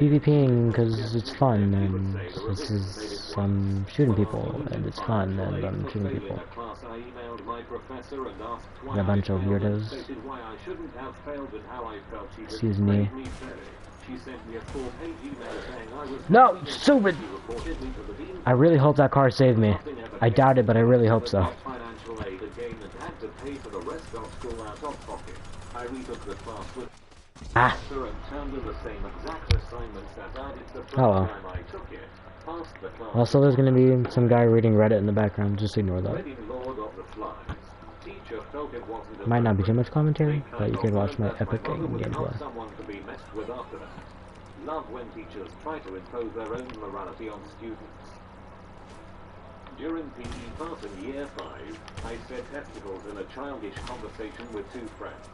PvPing because it's fun, and this is shooting people, and it's fun, and I'm shooting people. And a bunch of weirdos. Excuse me. No, stupid! I really hope that car saved me. I doubt it, but I really hope so. Ah. Oh well. Also, there's gonna be some guy reading Reddit in the background. Just ignore that. Might not be too much commentary, but you can watch my epic gameplay. Love when teachers try to impose their own morality on students. During PE class in year 5, I said testicles in a childish conversation with 2 friends.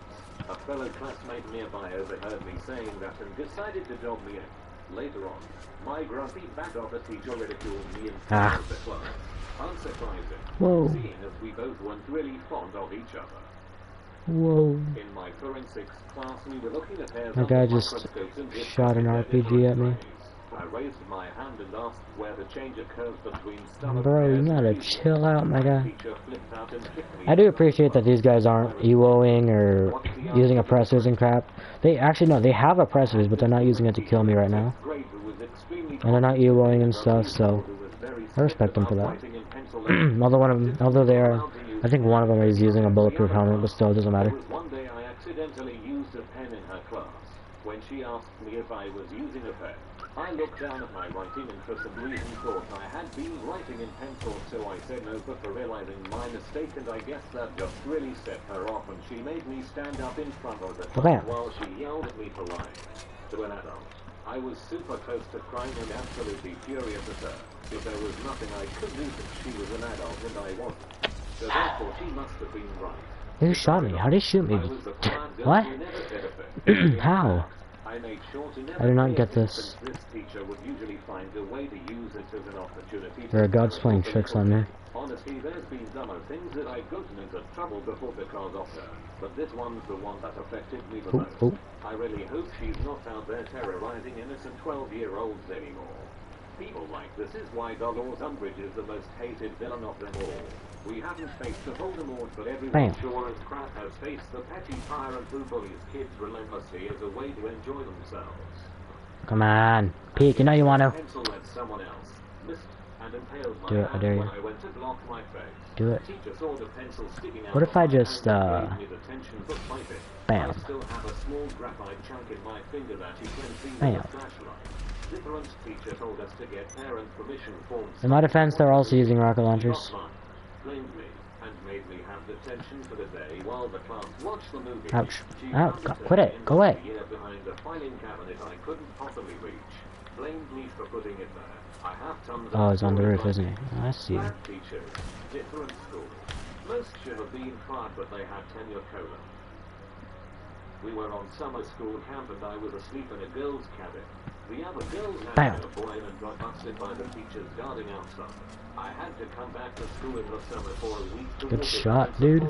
A fellow classmate nearby overheard me saying that and decided to dog me in. Later on, my grumpy back office teacher ridiculed me in front of the class. Unsurprising, seeing as we both weren't really fond of each other. Whoa. In my forensics class, we were looking at hairs. That guy just shot an RPG at me. I raised my hand and asked where the change occurs between stomach. Bro, you gotta chill out, my guy. I do appreciate that these guys aren't EWOing or using oppressors and crap. They actually, no, they have oppressors, but they're not using it to kill me right now. And they're not EWOing and stuff, so I respect them for that. although they are, I think one of them is using a bulletproof helmet, but still, it doesn't matter. One day I accidentally used a pen in her class. When she asked me if I was using a pen, I looked down at my writing and for some reason thought I had been writing in pencil, so I said no before realizing my mistake, and I guess that just really set her off, and she made me stand up in front of the class while she yelled at me for lying to an adult. I was super close to crying and absolutely furious at her. If there was nothing I could do since she was an adult and I wasn't. So therefore she must have been right. Who shot me? How did he shoot me? What? How? I made sure to never. I do not get this. This teacher would usually find a way to use it as an opportunity. There are gods playing tricks on me. Honestly, there's been dumber things that I've gotten into trouble before because of her. But this one's the one that affected me the most. I really hope she's not out there terrorizing innocent 12-year-olds anymore. People like this is why Dolores Umbridge is the most hated villain of them all. We haven't faced the Voldemort, but everyone sure as crap has faced the petty tyrant who bullies kids relentlessly as a way to enjoy themselves. Come on, peek, you know you want to. Do it, I dare you. Do it. What if I just, bam. Bam. In my defense, they're also using rocket launchers. Ouch. Ow, quit it. Go away. Oh, he's on the roof, isn't he? Oh, I see. Most should have been fired, but they had tenure cola. We were on summer school camp and I was asleep in a girl's cabin. The other girls had a boy and got busted by the teachers guarding outside. I had to come back to school in the summer for a week to. Good shot, dude.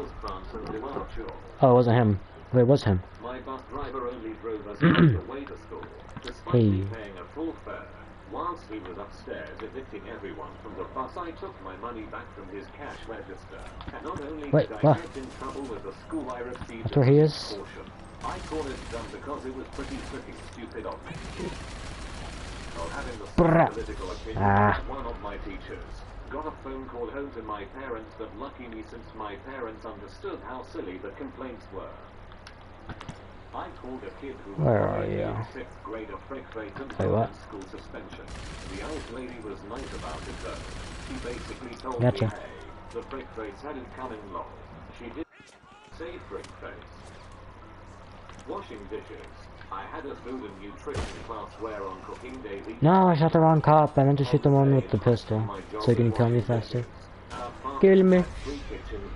Oh, it wasn't him. Wait, it was him. My bus driver only drove us away to school, despite me paying a full fare. Whilst he was upstairs evicting everyone from the bus, I took my money back from his cash register. And not only did I get in trouble with the school, I received a portion. I call it dumb because it was pretty freaking stupid of me. While having the same political opinion, one of my teachers got a phone call home to my parents, but lucky me since my parents understood how silly the complaints were. I called a kid who was in 6th grade of frick face and school suspension. The old lady was nice about it though. She basically told me, hey, the frick face hadn't come in long. She did say frick face. Washing dishes. I had a food and nutrition class where on cooking days. No, I shot the wrong cop. I meant to shoot the one with the pistol, so he can kill me faster. Kill me.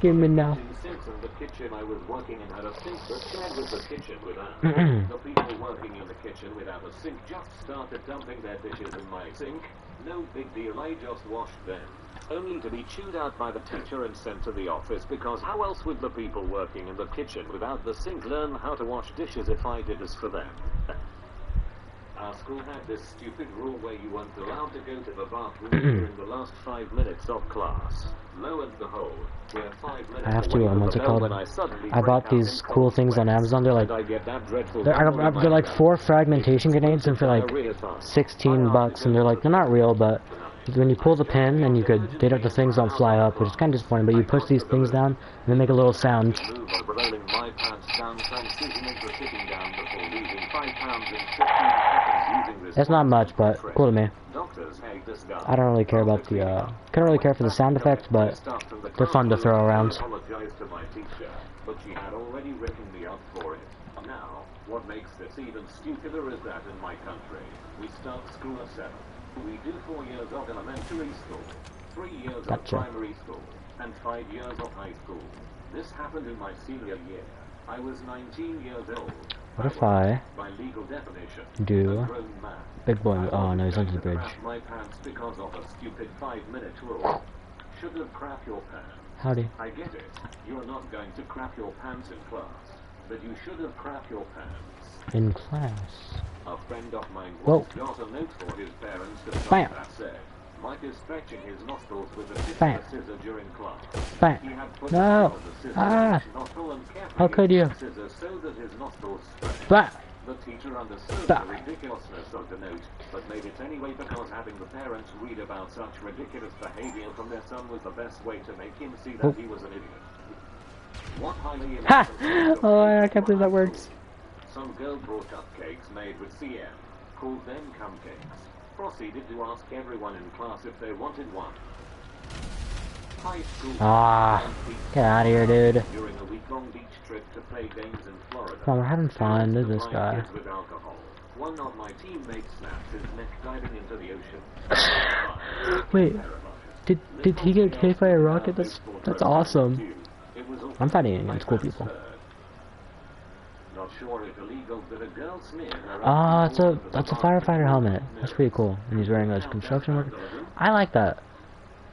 Kill me now. The kitchen I was working in had a sink that shared with the kitchen without. The people working in the kitchen without a sink just started dumping their dishes in my sink. No big deal, I just washed them. Only to be chewed out by the teacher and sent to the office, because how else would the people working in the kitchen without the sink learn how to wash dishes if I did this for them? Our school had this stupid rule where you weren't allowed to go to the bathroom during the last 5 minutes of class. Lo and behold, we're 5 minutes I have to, away from what's the it bell called? when I suddenly I bought break out these in cool things on Amazon. They're like, I get that dreadful they're like 4 fragmentation grenades, and for like 16 bucks, and they're not real, but when you pull the pin, and the things don't fly up, which is kind of disappointing, but you push these things down, and they make a little sound. That's not much, but cool to me. I don't really care about the, couldn't really care for the sound effects, but they're fun to throw around. But she had already written me up for it. Now, what makes this even stupider is that in my country, we start school at 7. We do 4 years of elementary school, 3 years of primary school, and 5 years of high school. This happened in my senior year. I was 19 years old. What if I by legal definition, do big boy? Oh no, he's under the bridge. My pants because of a stupid 5-minute rule. Should have crapped your pants. Howdy. I get it. You're not going to crap your pants in class, but you should have crapped your pants in class. A friend of mine once got a note for his parents that said, Mike is stretching his nostrils with a particular scissor during class. Bam. He had put No. nostril and How could you? Scissor so that his nostrils stretched. Bam. The teacher understood the ridiculousness of the note, but made it anyway because having the parents read about such ridiculous behavior from their son was the best way to make him see that he was an idiot. What highly oh, I can't believe that works. Some girl brought cupcakes made with CM, called them cupcakes. Proceeded to ask everyone in class if they wanted one. High school. Get out of here, dude. During a week-long beach trip to play games in Florida. Come on, we're having fun. Look at this guy. With alcohol. One of my teammates snapped his neck diving into the ocean. Wait, did he get hit by a rocket? That's awesome. I'm fighting against cool people. Not sure if illegal, but a girl smeared her that's a firefighter helmet. That's pretty cool. And he's wearing a construction worker. I like that.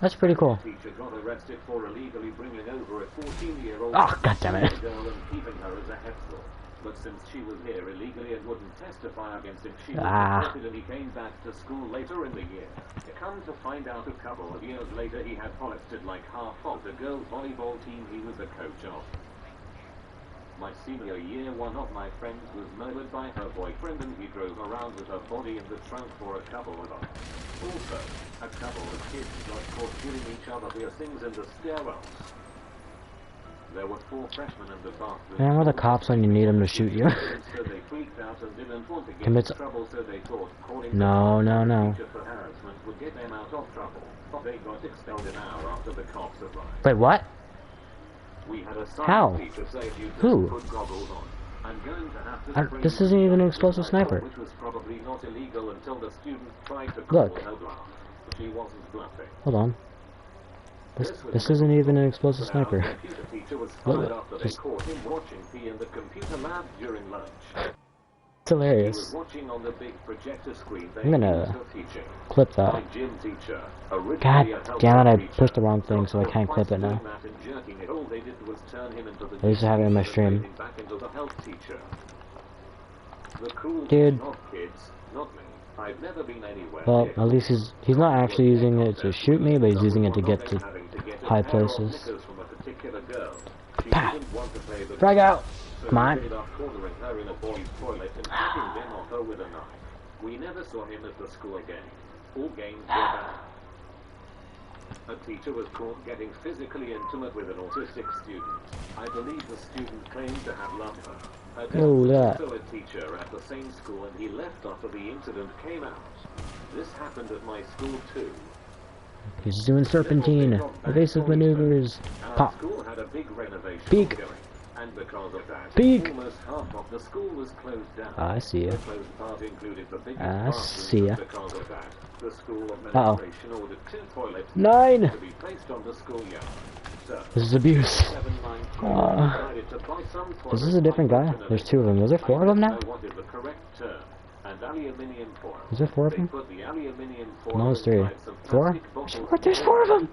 That's pretty cool. Teacher got arrested for illegally bringing over a 14-year-old oh, God damn it. girl and keeping her as a headstall. But since she was here illegally and wouldn't testify against him, she was deported and he came back to school later in the year. Come to find out a couple of years later, he had molested like half of the girls' volleyball team he was the coach of. My senior year, one of my friends was murdered by her boyfriend and he drove around with her body in the trunk for a couple of hours. Also, a couple of kids got caught giving each other piercings in the stairwells. There were 4 freshmen in the bathroom. Man, where are the cops when you need them to shoot you? So they freaked out and didn't want to get in trouble, so they thought calling no. teacher for harassment would get them out of trouble. But they got expelled an hour after the cops arrived. Wait, what? We had a how? Who? Put goggles on. I'm going to have to this isn't even an explosive sniper. Which was probably not illegal until the student tried to look. Her bluff. She wasn't bluffing. Hold on. This isn't even an explosive sniper. Look, just caught him watching P in the computer lab during lunch. It's hilarious. He was watching on the big projector screen. I'm gonna clip that. My gym teacher, God damn it, I pushed the wrong thing, so I can't clip it now. I used to have it in my stream. Dude. Well, at least he's not actually using it to shoot me, but he's using it to get to high places. Pow! Frag out! Come on. We never saw him at the school again. All games were banned. A teacher was caught getting physically intimate with an autistic student. I believe the student claimed to have loved her. Her dad was also a teacher at the same school and he left after the incident came out. This happened at my school too. He's doing serpentine, evasive maneuvers. Pop. School had a big renovation Peek. Going, and because of that, Peek. almost half of the school was closed down. I see ya. The closed part included the biggest I see ya. because of that. The school administration ordered 2 toilets 9. to be placed on the schoolyard. So, this is abuse. Is this a different guy? There's 2 of them. Is there 4 of them now? Is there 4 of them? No, it's 3. 4? There's 4 of them!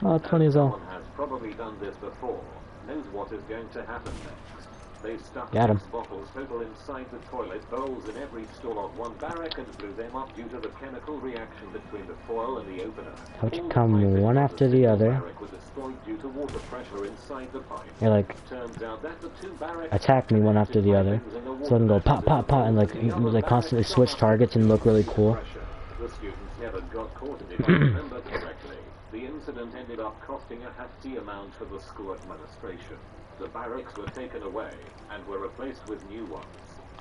Oh, it's funny as hell. Has probably done this before. Knows what is going to happen next. They stuck Got him. 6 bottles total inside the toilet bowls in every stall of one barrack and blew them up due to the chemical reaction between the foil and the opener. How'd you come one after the other? Was destroyed due to water pressure inside the pipe. They like Turns out that the 2 barracks attack me one after the other, so I can go pop, pop, pop, and like constantly switch targets and look really cool. The students never got caught in it, if I remember correctly. The incident ended up costing a hefty amount for the school administration. The barracks were taken away and were replaced with new ones.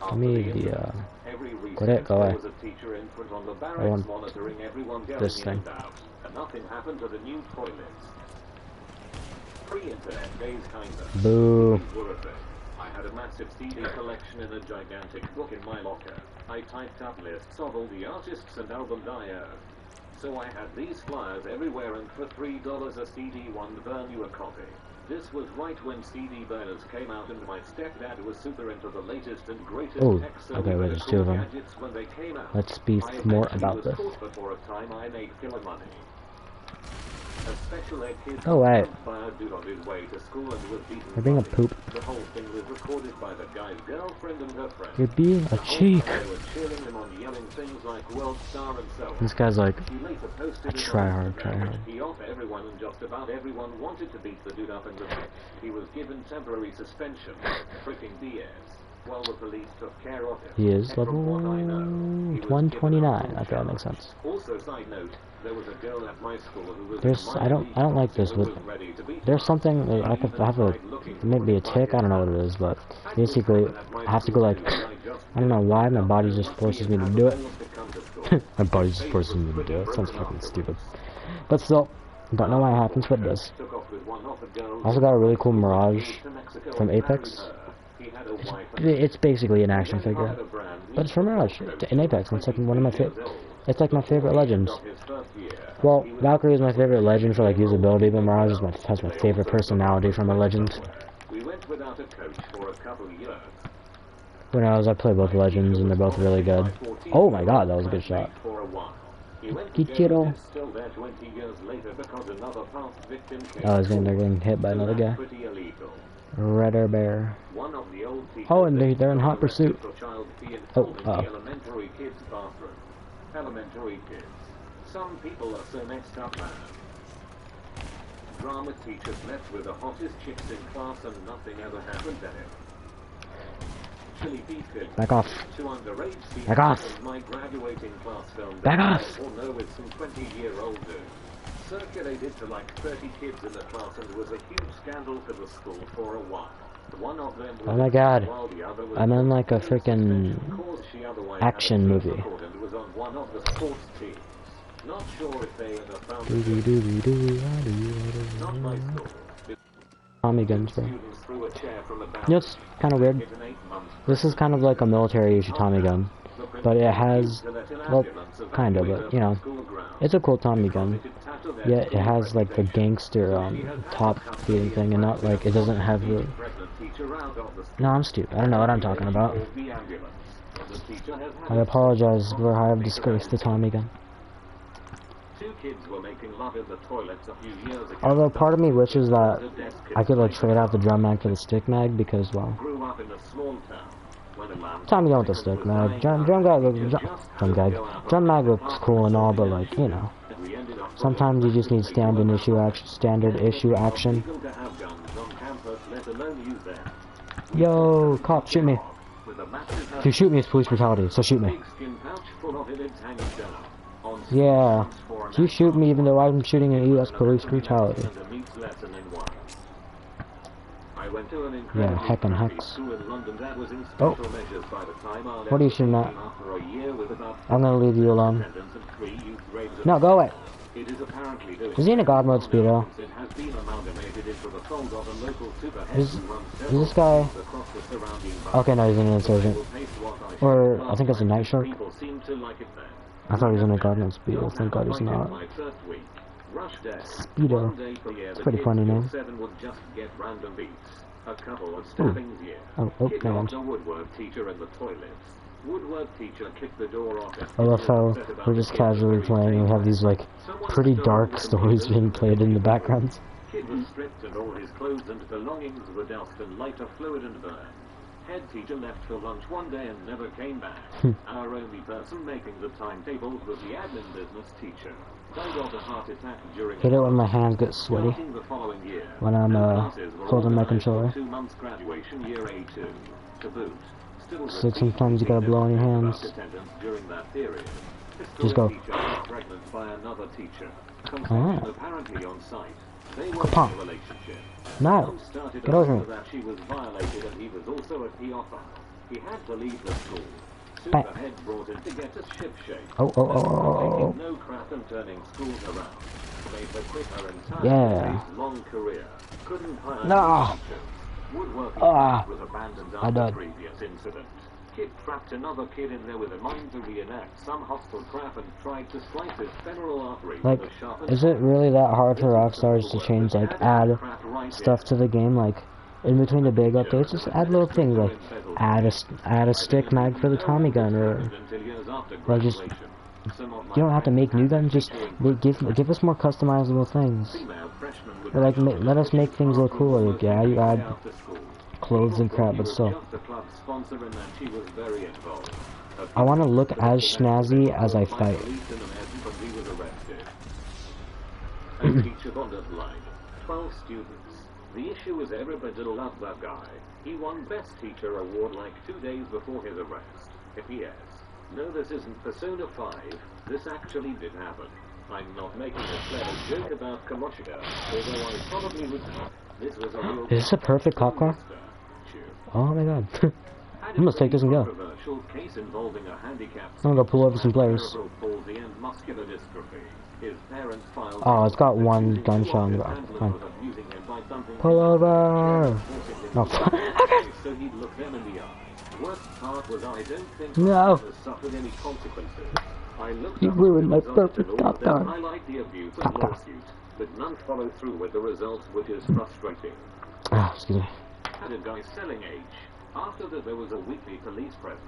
After Media. Every Go ahead, go away. was a teacher in front on the barracks monitoring everyone going this in thing. and out. And nothing happened to the new toilets. Pre-internet days kinda. Boo. CDs were a thing. I had a massive CD collection in a gigantic book in my locker. I typed up lists of all the artists and albums I owned. So I had these flyers everywhere, and for $3 a CD one burn you a copy. This was right when CD burners came out, and my stepdad was super into the latest and greatest tech, so okay, wait, there's 2 of them. gadgets when they came out. Let's speak more about this. Before a time I made killer money. A special ed kid wait. fired dude on his way to school and was beaten. You're being a poop. The whole thing was recorded by the guy's girlfriend and her friend. You're being a cheek. They were cheering him on, yelling things like world star and so on. This guy's like, He later posted try hard, try hard. He off everyone, and just about everyone wanted to beat the dude up in the pit. He was given temporary suspension. Freaking BS. Well, the police took care of him. He is And level from what I know, he was 129. given a Okay, that makes sense. Also, side note, there was a girl at my school who was There's, I don't like this, but there's something, like, I have a, maybe a tick, I don't know what it is, but basically, I have to go like, I don't know why, my body just forces me to do it. My body just forces me to do it. Sounds fucking stupid. But still, don't know why it happens, but it does. I also got a really cool Mirage from Apex. It's basically an action figure, but it's from Mirage in Apex, and it's like one of my it's like my favorite legends. Well, Valkyrie is my favorite legend for like usability, but Mirage is has my favorite personality from a legend. When I play both legends, and they're both really good. Oh my god, that was a good shot. Kichiro. Oh, they're getting hit by another guy. Redder Bear. Oh, and they're in hot pursuit. Oh, Elementary kids. Some people are so messed up, man. Drama teachers left with the hottest chicks in class and nothing ever happened to him. Chili beef kids. Back off. Two underage Back off. my graduating class film. Back off. Or no, with some 20-year-old dude. Circulated to like 30 kids in the class and was a huge scandal for the school for a while. One of them was, oh my god. while the other was I'm in like a freaking action movie. was on one of the sports teams. Not sure if they ever found Not my school. Tommy guns, bro. You know, it's kind of weird. This is kind of like a military issue Tommy gun, but it has, well, kind of, but you know, it's a cool Tommy gun. Yet it has like the gangster top speeding thing, and not like it doesn't have the. No, I'm stupid. I don't know what I'm talking about. I apologize for how I've disgraced the Tommy gun. Although part of me wishes that I could like trade out the drum mag for the stick mag, because well, Tommy gun with the stick mag. Drum mag looks cool and all, but like, you know, sometimes you just need standard issue action. Yo, cop, shoot me. If you shoot me, it's police brutality, so shoot me. Yeah, if you shoot me even though I'm shooting at you, that's police brutality. Yeah, heck and hex. Oh, what are you shooting at? I'm gonna leave you alone. No, go away. Is he in a god mode speedo? Is this guy? Okay, no, he's in an insurgent. Or, I think it's a night shark. I thought he was in a god mode speedo. Thank god he's not. Speedo. It's a pretty funny name. Oh, never mind. I love how we're just casually playing and we have these like pretty dark stories being played in the background. Kid was stripped and all his clothes and belongings were doused in lighter fluid and burned. Head teacher left for lunch one day and never came back. Our only person making the timetables was the admin business teacher. Died of a heart attack during Hate it when my hands get sweaty the following year. when I'm holding my controller. 2 months graduation year A2. To boot, still So sometimes you gotta blow on your hands. During that period. Just go. Teacher was pregnant by another teacher. Ah. Apparently on site. They were Kapong. in a relationship. No! Started Get over after here. that she was violated and he was also a pedophile. He had to leave the school. Soon Bang. the head brought him to get a ship shape. Oh, oh, oh, oh, oh. No crap and turning schools around. Made her quit her entire Yeah. long career. Couldn't hire No. teachers. Woodworking Ah. was abandoned I after died. previous incident. Kid trapped another kid in there with a mind to reenact some hostile crap and tried to slice his femoral artery Like, with a sharpened is it really that hard for Rockstars to change, like, add stuff to the game? Like, in between the big updates, just add little things, like, add a stick mag for the Tommy gun, or, like, just, you don't have to make new guns, just give us more customizable things. Or, like, let us make things look cooler. Like, yeah, you add clothes and crap, but still. I want to look as snazzy as I fight. Teacher line. 12 students. The issue is everybody loved that guy. He won Best Teacher award like 2 days before his arrest. P.S. No, this isn't Persona 5. This actually did happen. I'm not making a clever joke about Kamoshida, although I probably would not. This was a real... Is this a perfect cop car? Oh my god. I'm gonna take this and go. Case involving a handicapped I'm gonna go pull over some players. palsy and muscular dystrophy. His parents filed Oh, it's got one gunshot on the fine. Pull over! No. Okay. So he'd look them in the eye. Worst part was I don't think No. suffered any consequences. I looked You up ruined the my results perfect and all cop of them car. highlight the abuse Cop and car. lawsuit, but none follow through with the results, which is frustrating. Ah, excuse me. Had a guy selling age. After that, there was a weekly police presence.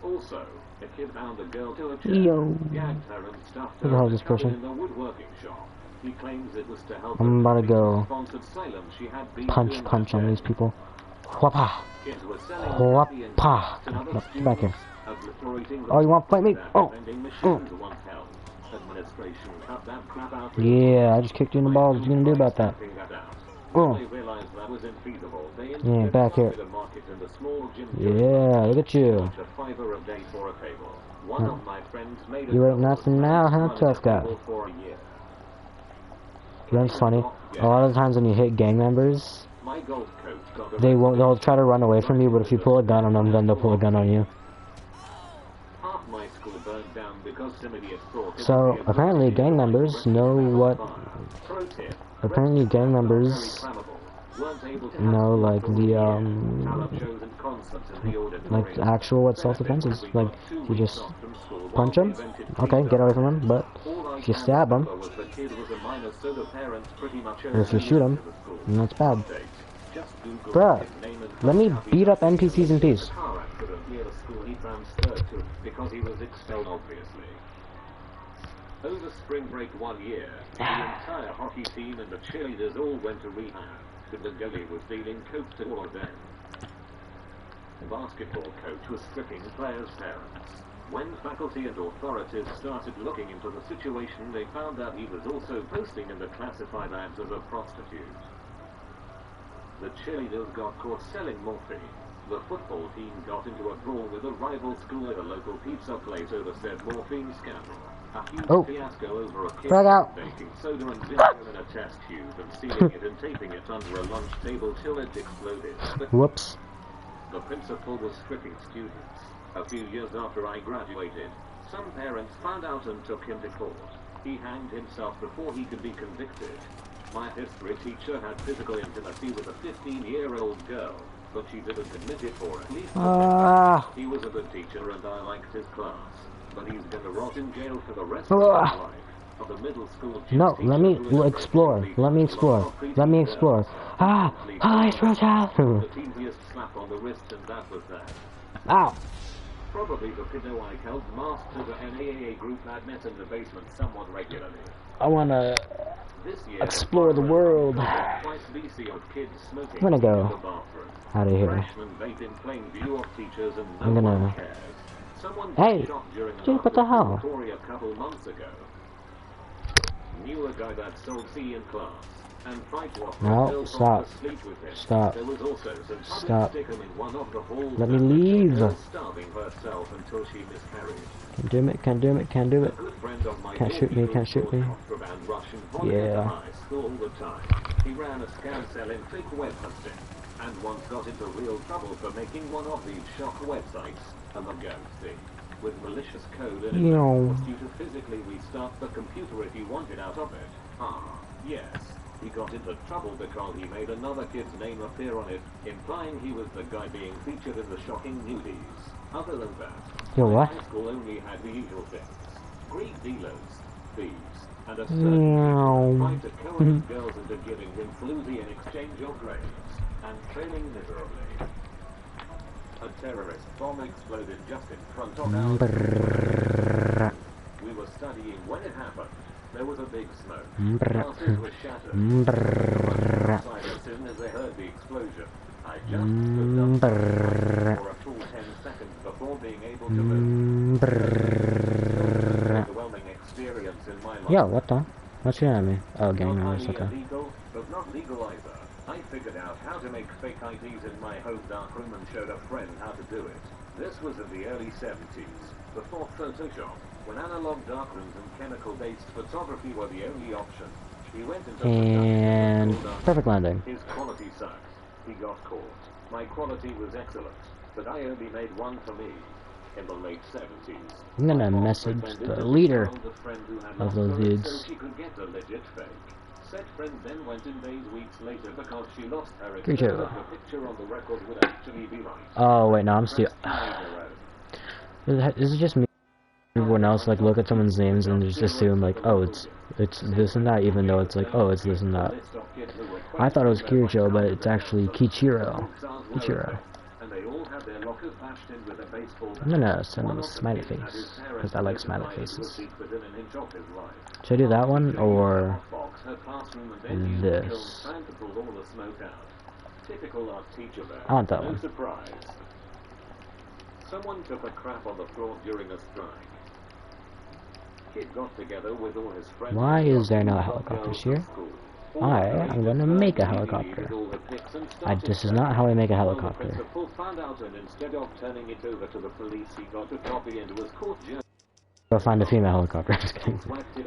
Also, a kid bound a girl to a chair, Yo. gagged her and stuffed Who her the hell is this and covered person? in the woodworking shop. He claims it was to help I'm her about to go sponsored silence she had been punch doing on that these day. people. Whapa! Kids were selling coffee and Whapa! and other No, get back here. students obliterating Oh, you want to fight me? that Oh! vending machines once held. Administration cut that crap out. Yeah, I just kicked you in the balls. What are you gonna do about that? Stamping that out. Oh. When they realized that was infeasible, they Yeah, back here. a market in the small gym Yeah, look at you. a $5 a day for a table. One of my friends made You ain't nothing now, huh, tough guy? for a year. You know what's funny? A lot of the times when you hit gang members, My golf coach got they'll try to run away from you, but if you pull a gun on them, then they'll pull a gun on you. half my school burned down because somebody had thought it So, would be a apparently gang members know what, Pro tip, apparently gang members weren't able to know, like, the, talent shows and concerts in the like, auditorium. actual what self-defense is. Like, you just punch them, okay, get away from them, but if you stab them, Was the kid was a minor, so the parents pretty much or if you shoot them, then that's bad. Just Google Bruh, his name and let me beat up NPCs in peace. car accident near the school he transferred to because he was expelled, obviously. Over spring break 1 year, the entire hockey team and the cheerleaders all went to rehab. The goalie was dealing coke to all of them. The basketball coach was stripping players' parents. When faculty and authorities started looking into the situation, they found out he was also posting in the classified ads as a prostitute. The cheerleaders got caught selling morphine. The football team got into a brawl with a rival school at a local pizza place over said morphine scandal. A huge fiasco over a kid Frag out. baking soda and vinegar in a test tube and sealing it and taping it under a lunch table till it exploded. Whoops. The principal was stripping students. A few years after I graduated, some parents found out and took him to court. He hanged himself before he could be convicted. My history teacher had physical intimacy with a 15-year-old girl, but she didn't admit it for at least He was a good teacher and I liked his class, but he's gonna rot in jail for the rest of his life. Of the middle school No, let me explore. Let me explore. Let me explore. Ah! Police brutality! The teasiest slap on the wrist and that was that. Ow! Probably the pedo I held masked to the NAAA group that met in the basement somewhat regularly. I wanna This year, explore the world. twice BC of kids smoking I'm gonna go in the bathroom. out of here. Freshmen vape in plain view of teachers and no I'm gonna... one cares. Someone Hey! got shot during an Dude, what the hell? story a couple months ago. Knew a guy that sold C in class. And fight was No, stop. Stop. There was also some Stop. stickum in one of the halls. Let me leave. Starving herself until she miscarried. Can't do it, can't do it, can't do it. A good friend of mine Can't shoot me, can't shoot me. Yeah. All the time. He ran a scam selling fake web hosting and once got into real trouble for making one of these shock websites and the ghosting with malicious code and it forced you to physically restart the computer if you wanted out of it. Yes. He got into trouble because he made another kid's name appear on it, implying he was the guy being featured in the shocking nudies. Other than that, high school only had the usual things. Greed dealers, thieves, and a certain tried to coerce girls into giving him floozy in exchange of grades, and trailing miserably. A terrorist bomb exploded just in front of our... We were studying when it happened. There was a big smoke. Glasses were shattered. As soon as they heard the explosion, I just stood up for a full 10 seconds before being able to move. Overwhelming experience in my life. Yo, what the? What's your enemy? Oh, gang members, okay. Illegal, but not legal either. I figured out how to make fake IDs in my home darkroom and showed a friend how to do it. This was in the early 70s, before Photoshop, when analog darkrooms and chemical-based photography were the only option. He went into and perfect landing. His quality sucked. He got caught. My quality was excellent, but I only made one for me. In the late 70s. I'm gonna message the leader of those dudes. So she could get a legit fake. Said friend then went in days, weeks later because she lost her Creature. the picture on the record would actually be right. Oh wait, no, I'm still. Is it just me? Everyone else like look at someone's names and just assume like, oh, it's this and that, even though it's like, oh, it's this and that. I thought it was Kirito, but it's actually Kichiro. Kichiro. I'm gonna send him a smiley face because I like smiley faces. Should I do that one or this? I want that one. Someone took a crap on the floor during a strike. Kid got together with all his friends. Why is there no helicopters here? I am going to make a helicopter. This is not how I make a helicopter. Go find a female helicopter. Just kidding.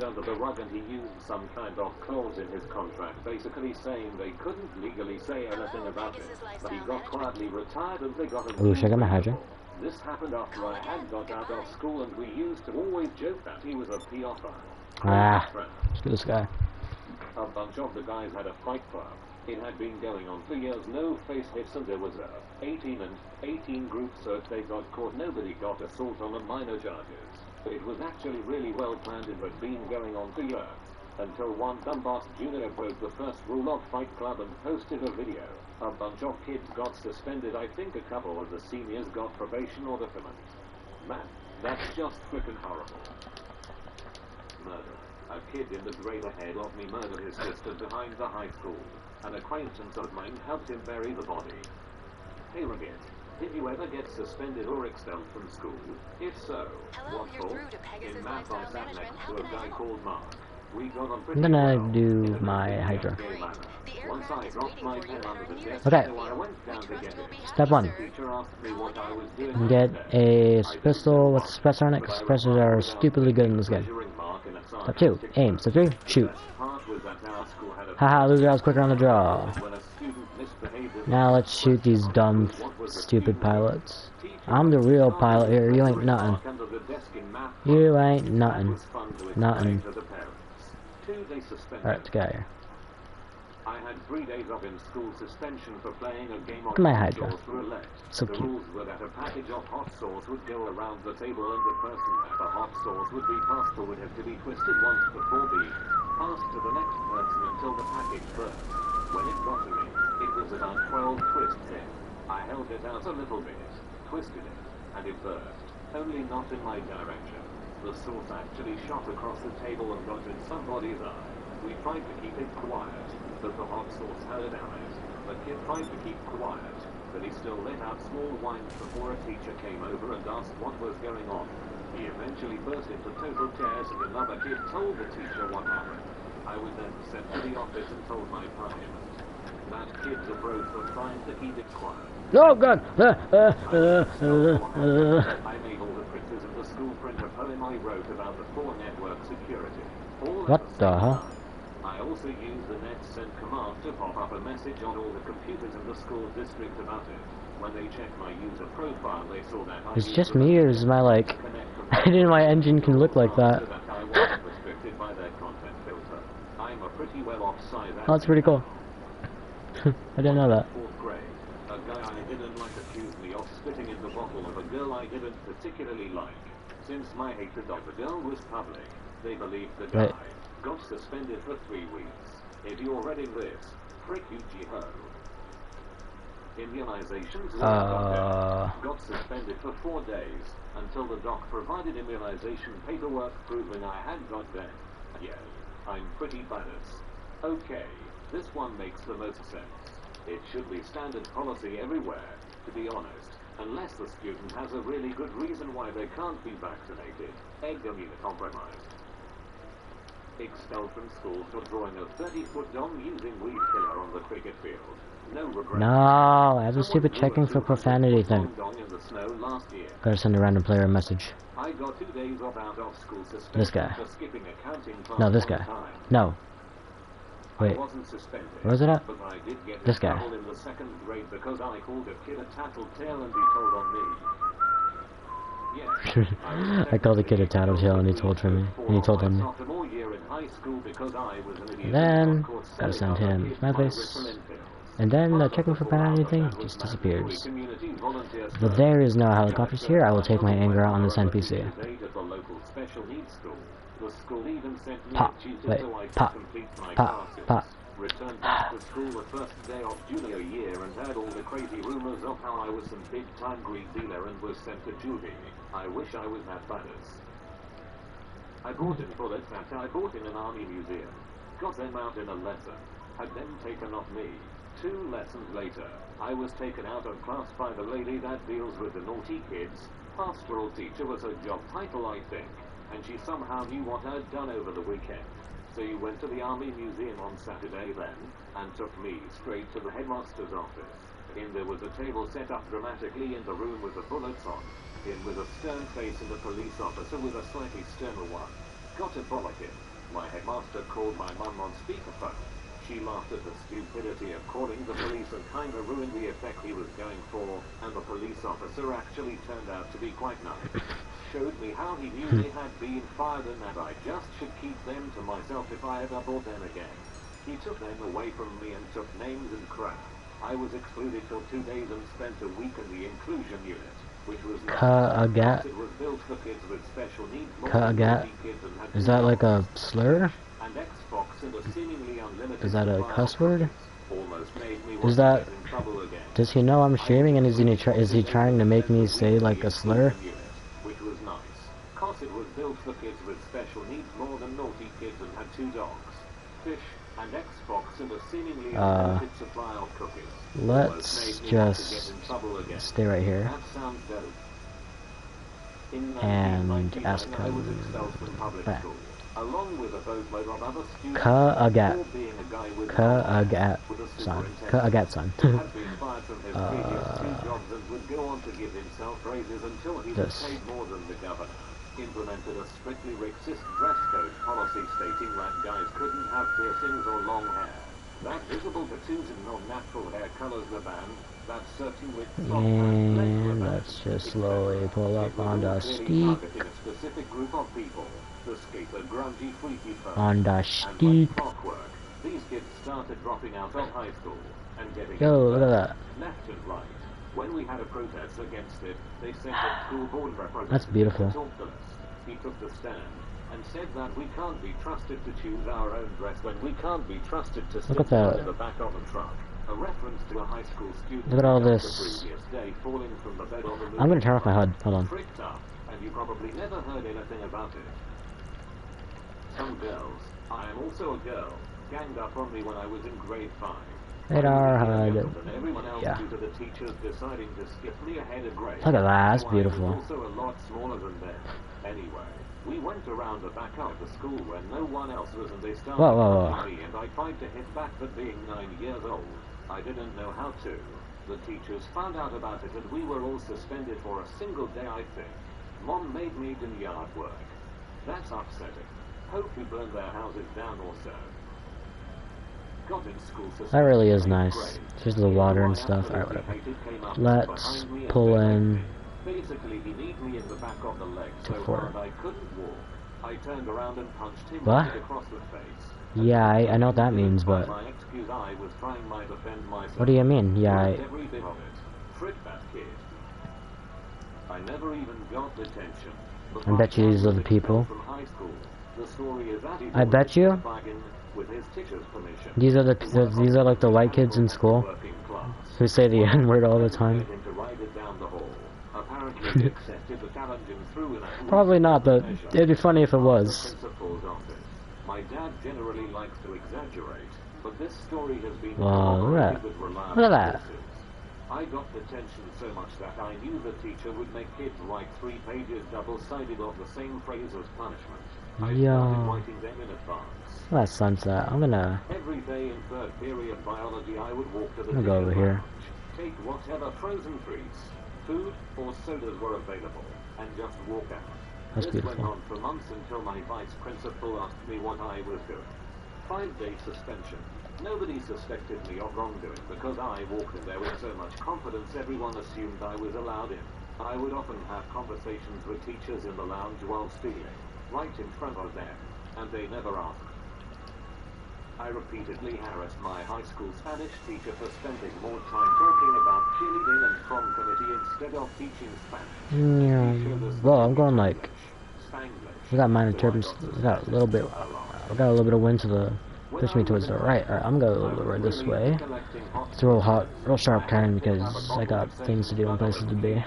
Under the rug and he used some kind of clause in his contract, basically saying they couldn't legally say anything about it. But he got quietly retired and they got him. Ooh, should I get my Hydra? This happened after I had got out of school and we used to always joke that he was a P.O.F.er. Screw this guy. A bunch of the guys had a fight club. It had been going on for years, no face hits, and there was a 18 group search. They got caught. Nobody got assault on the minor charges. It was actually really well planned and had been going on for years. Until one dumbass junior broke the first rule of Fight Club and posted a video. A bunch of kids got suspended. I think a couple of the seniors got probation or deferment. Man, that's just frickin' horrible. Murder. A kid in the grade ahead of me murdered his sister behind the high school. An acquaintance of mine helped him bury the body. Hey Rugget, did you ever get suspended or expelled from school? If so, what for? In math I sat next to a guy called Mark. I'm gonna do my Hydra. Okay. Step 1. Get a pistol with a suppressor on it, because suppressors are stupidly good in this game. Step 2. Aim. Step 3. Shoot. Haha, loser, I was quicker on the draw. Now let's shoot these dumb, stupid pilots. I'm the real pilot here, you ain't nothing. You ain't nothing. Nothing. Alright, let's get out of here. I had 3 days of in-school suspension for playing a game of Look at my Hydra. So the cute. rules were that a package of hot sauce would go around the table and the person that the hot sauce would be passed to would have to be twisted once before being passed to the next person until the package burst. When it got to me, it was about 12 twists in. I held it out a little bit, twisted it, and it burst. Only not in my direction. The sauce actually shot across the table and got in somebody's eye. We tried to keep it quiet, but the hot sauce heard on it. The kid tried to keep quiet, but he still let out small whines before a teacher came over and asked what was going on. He eventually burst into total tears and another kid told the teacher what happened. I was then sent to the office and told my punishment. That kid's a bro for trying to keep it quiet. Oh God! I made all the printers in the school print a poem I wrote about the poor network security. What the hell? I also used the net-send command to pop up a message on all the computers in the school district about it. When they checked my user profile, they saw that It's just me, or is my like... I didn't know my engine can look like that. I wasn't restricted by their content filter. I'm a pretty well-off side. Oh, that's pretty cool. I didn't know that. Fourth grade, a guy I didn't like accused me of spitting in the bottle of a girl I didn't particularly like. Since my hatred of the girl was public, they believed the guy got suspended for 3 weeks. If you're reading this, frick you, Jiho. Immunizations got suspended for 4 days until the doc provided immunization paperwork proving I had got them. Yeah, I'm pretty badass. Okay, this one makes the most sense. It should be standard policy everywhere, to be honest, unless the student has a really good reason why they can't be vaccinated. Egg immunocompromised. Expelled from school for drawing a 30-foot dong using weed killer on the cricket field. No regret. No, I have a stupid checking for profanity thing. Gotta send a random player a message. I got 2 days off out of school suspension This guy. for skipping accounting class. No, this guy. No. Wait. I wasn't suspended, Where is it at? but I did get This in guy. trouble in the 2nd grade because I called a kid a tattletale and he told on me. Yeah, I called the kid a tattletale and he told on me. And then, gotta send him my face. And then the checking for profanity thing just disappears. But there is no helicopters here. I will take my anger out on this NPC. Pop, wait, pop, pop, pop. Returned back to school the first day of junior year and heard all the crazy rumors of how I was some big-time greed dealer and was sent to juvie. I wish I was that badass. I bought in bullets that I bought in an army museum. Got them out in a lesson. Had them taken off me. 2 lessons later, I was taken out of class by the lady that deals with the naughty kids. Pastoral teacher was her job title, I think, and she somehow knew what I'd done over the weekend. So you went to the Army Museum on Saturday then, and took me straight to the headmaster's office. In there was a table set up dramatically in the room with the bullets on. In with a stern face and a police officer with a slightly sterner one. Got to bollock him. My headmaster called my mum on speakerphone. She laughed at the stupidity of calling the police and kinda ruined the effect he was going for, and the police officer actually turned out to be quite nice. Showed me how he knew they had been fired and that I just should keep them to myself if I ever bought them again. He took them away from me and took names and crap. I was excluded for 2 days and spent a week in the inclusion unit, which was nice. It was built for kids with special needs. Is that like a slur? And Xbox and a seemingly unlimited Is that a cuss word? almost made me Is that... want to get in trouble again. Does he know I'm streaming and is he trying to make me say like a slur? Which was nice. Cause it was built for kids with special needs more than naughty kids and had 2 dogs. Fish and Xbox and a seemingly unlimited supply of cookies. Let's just stay right here. That sounds dope. And ask I was him expelled from public back. school, along with a boatload of other students. Being a guy with son. had been fired from his previous 2 jobs and would go on to give himself raises until he was paid more than the governor. Implemented a strictly racist dress code policy stating that guys couldn't have piercings or long hair. That visible tattoos and non-natural hair colors the band. That certain with And let's just slowly pull up on the steep. a specific group of people. The skater, grungy, freaky folk. On the And steep. like clockwork, these kids started dropping out of high school and getting Yo, look at that. left and right. When we had a protest against it, they sent a school board representative That's beautiful. to talk to us. He took the stand and said that we can't be trusted to choose our own dress when we can't be trusted to sit at that. in the back of the truck. A reference to a high school student. Look at all the this. previous day falling from the bed on the I'm gonna turn off my HUD. Hold on. Tricked up, and you probably never heard anything about it. some girls. I am also a girl. Ganged up on me when I was in grade 5. Radar HUD. Yeah. Yeah. Due to the teachers deciding to skip me ahead of grade. Look at that, that's So beautiful. I was also a lot smaller than them. Anyway, we went around the back of the school where no one else was, and they started punching me, and I tried to hit back, but being 9 years old, I didn't know how to. The teachers found out about it, and we were all suspended for a single day, I think. Mom made me do yard work. That's upsetting. Hope we burned their houses down or so. Got in school That really is nice. Just the water and stuff. Alright, whatever. Let's pull in. Basically, he kneed me in the back of the leg so hard I couldn't walk. I turned around and punched him right across the face. Yeah, I know what that means, but My excuse, I was trying my defend myself. what do you mean? Yeah, Every bit of it. Frick that kid. I never even got detention. I bet you these are the people. From high school. The story is that I bet you with his teacher's permission. these are like the white kids in school who say the N-word all the time. Probably not, but it'd be funny if it was. My dad generally likes to exaggerate, but this story has been Look at that. I got detention so much that I knew the teacher would make kids write 3 pages double-sided of the same phrase as punishment. I started writing them in advance. That sunset. I'm gonna. Every day in 3rd period biology, I would walk to the go over here. Take whatever frozen treats, food or sodas were available, and just walk out. That's This beautiful. went on for months until my vice principal asked me what I was doing. 5-day suspension. Nobody suspected me of wrongdoing because I walked in there with so much confidence everyone assumed I was allowed in. I would often have conversations with teachers in the lounge while stealing, right in front of them, and they never asked. I repeatedly harassed my high school Spanish teacher for spending more time talking about cheerleading and prom committee instead of teaching Spanish. Well, I'm going like. We got minor turbulence. We got a little bit. We got a little bit of wind to the. Push me towards the right. Alright, I'm going a little bit right this way. It's a real hot, real sharp turn because I got things to do and places to be.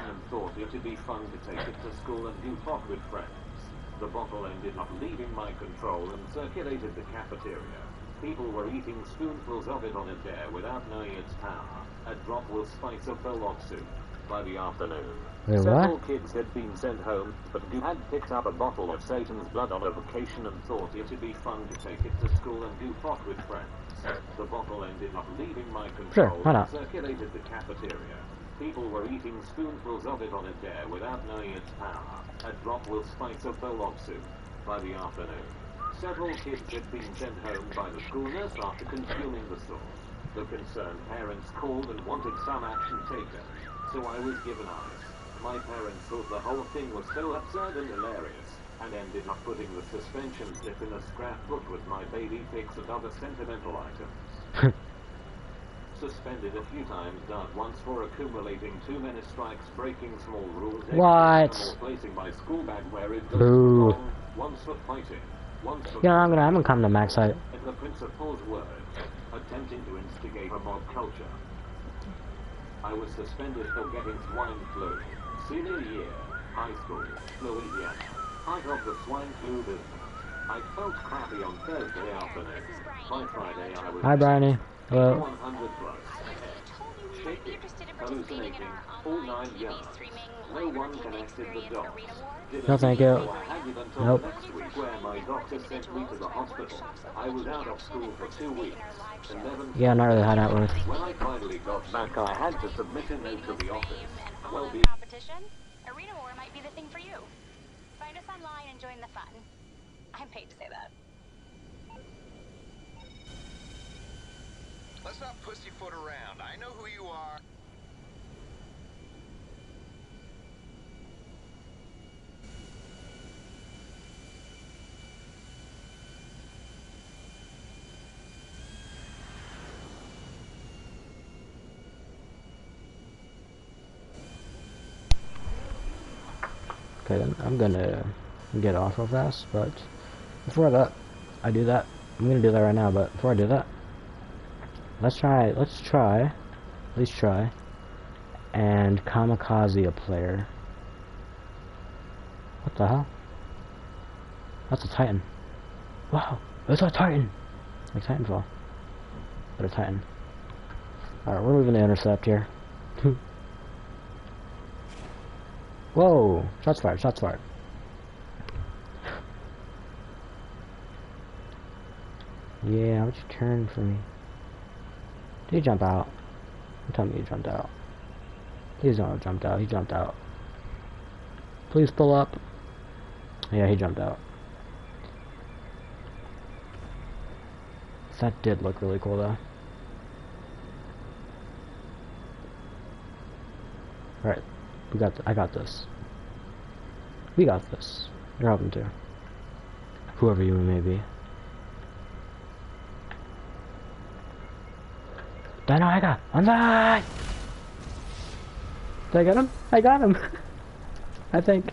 The bottle ended up leaving my control and circulated the cafeteria. People were eating spoonfuls of it on a dare without knowing its power. A drop will spice a bowl of soup. By the afternoon, several kids had been sent home, but you had picked up a bottle of Satan's blood on a vacation and thought it'd be fun to take it to school and goof off with friends. The bottle ended up leaving my control and circulated the cafeteria. People were eating spoonfuls of it on a dare without knowing its power. A drop will spice a bowl of soup. By the afternoon, several kids had been sent home by the school nurse after consuming the sauce. The concerned parents called and wanted some action taken, so I was given ice. My parents thought the whole thing was so absurd and hilarious, and ended up putting the suspension slip in a scrapbook with my baby pics and other sentimental items. Suspended a few times, not once for accumulating too many strikes, breaking small rules, or placing my school bag where it goes wrong, once for fighting, once for I'm gonna come to max height. in the principal's words, attempting to instigate a mob culture. I was suspended for getting swine flu. Senior year, high school, Louisiana. Height of the swine flu business. I felt crappy on Thursday afternoon. By Friday I was... Hi, Bryony. Hello. 100 plus. Shaking, hallucinating, all 9 yards. No one connected the dots. No, thank you. Nope. Next week where my doctor sent me to the hospital. I was out of school for 2 weeks. Yeah, not really high net worth. When I finally got back, I had to submit a note to the office. Well, the competition, Arena War might be the thing for you. Find us online and join the fun. I'm paid to say that. Let's not pussyfoot around. I know who you are. Okay, then I'm gonna get off real fast, but before that, I'm gonna do that right now, but before I do that, let's try, at least try, and kamikaze a player. What the hell? That's a Titan. Wow, it's a Titan! Like Titanfall. But a Titan. Alright, we're moving to intercept here. Whoa! Shots fired, shots fired. Yeah, why'd you turn for me? Did he jump out? Don't tell me he jumped out. Please don't have jumped out. He jumped out. Please pull up. Yeah, he jumped out. That did look really cool, though. Alright. I got this. We got this. You're helping too. Whoever you may be. Dino, I got! On side! Did I get him? I got him! I think.